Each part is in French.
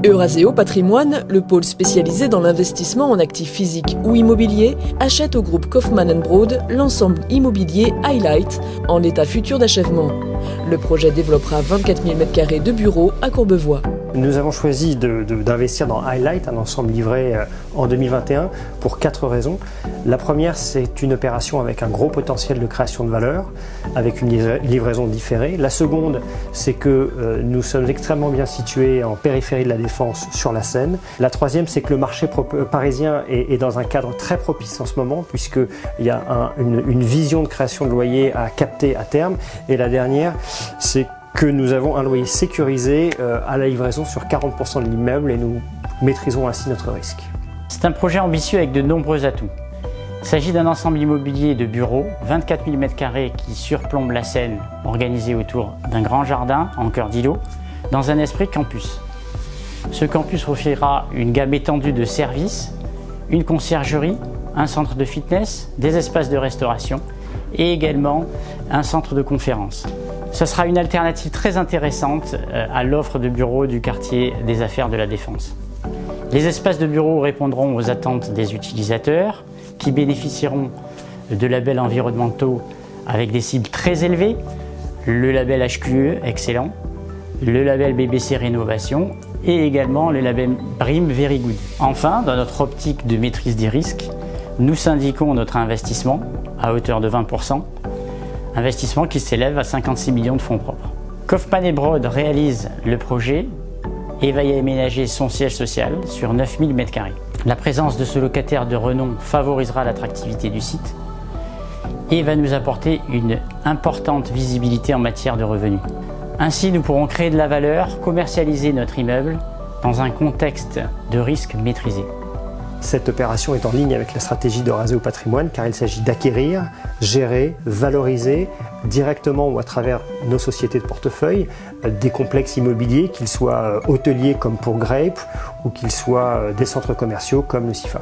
Eurazeo Patrimoine, le pôle spécialisé dans l'investissement en actifs physiques ou immobiliers, achète au groupe Kaufmann & Broad l'ensemble immobilier Highlight en état futur d'achèvement. Le projet développera 24 000 m² de bureaux à Courbevoie. Nous avons choisi d'investir dans Highlight, un ensemble livré en 2021, pour 4 raisons. La première, c'est une opération avec un gros potentiel de création de valeur, avec une livraison différée. La seconde, c'est que nous sommes extrêmement bien situés en périphérie de la Défense, sur la Seine. La troisième, c'est que le marché parisien est dans un cadre très propice en ce moment, puisqu'il y a une vision de création de loyer à capter à terme. Et la dernière, c'est que nous avons un loyer sécurisé à la livraison sur 40% de l'immeuble et nous maîtrisons ainsi notre risque. C'est un projet ambitieux avec de nombreux atouts. Il s'agit d'un ensemble immobilier de bureaux, 24 000 m² qui surplombe la Seine, organisé autour d'un grand jardin en cœur d'îlot, dans un esprit campus. Ce campus offrira une gamme étendue de services, une conciergerie, un centre de fitness, des espaces de restauration et également un centre de conférence. Ce sera une alternative très intéressante à l'offre de bureaux du quartier des affaires de la Défense. Les espaces de bureaux répondront aux attentes des utilisateurs qui bénéficieront de labels environnementaux avec des cibles très élevées, le label HQE excellent, le label BBC Rénovation et également le label BREEAM Very Good. Enfin, dans notre optique de maîtrise des risques, nous syndiquons notre investissement à hauteur de 20%, investissement qui s'élève à 56 millions de fonds propres. Kaufmann & Broad réalise le projet et va y aménager son siège social sur 9 000 m². La présence de ce locataire de renom favorisera l'attractivité du site et va nous apporter une importante visibilité en matière de revenus. Ainsi, nous pourrons créer de la valeur, commercialiser notre immeuble dans un contexte de risque maîtrisé. Cette opération est en ligne avec la stratégie d'Eurazeo Patrimoine car il s'agit d'acquérir, gérer, valoriser directement ou à travers nos sociétés de portefeuille des complexes immobiliers, qu'ils soient hôteliers comme pour Grape ou qu'ils soient des centres commerciaux comme le CIFA.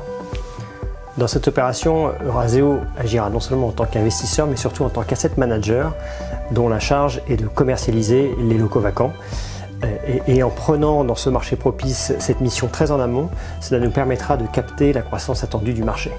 Dans cette opération, Eurazeo agira non seulement en tant qu'investisseur mais surtout en tant qu'asset manager dont la charge est de commercialiser les locaux vacants. Et en prenant dans ce marché propice cette mission très en amont, cela nous permettra de capter la croissance attendue du marché.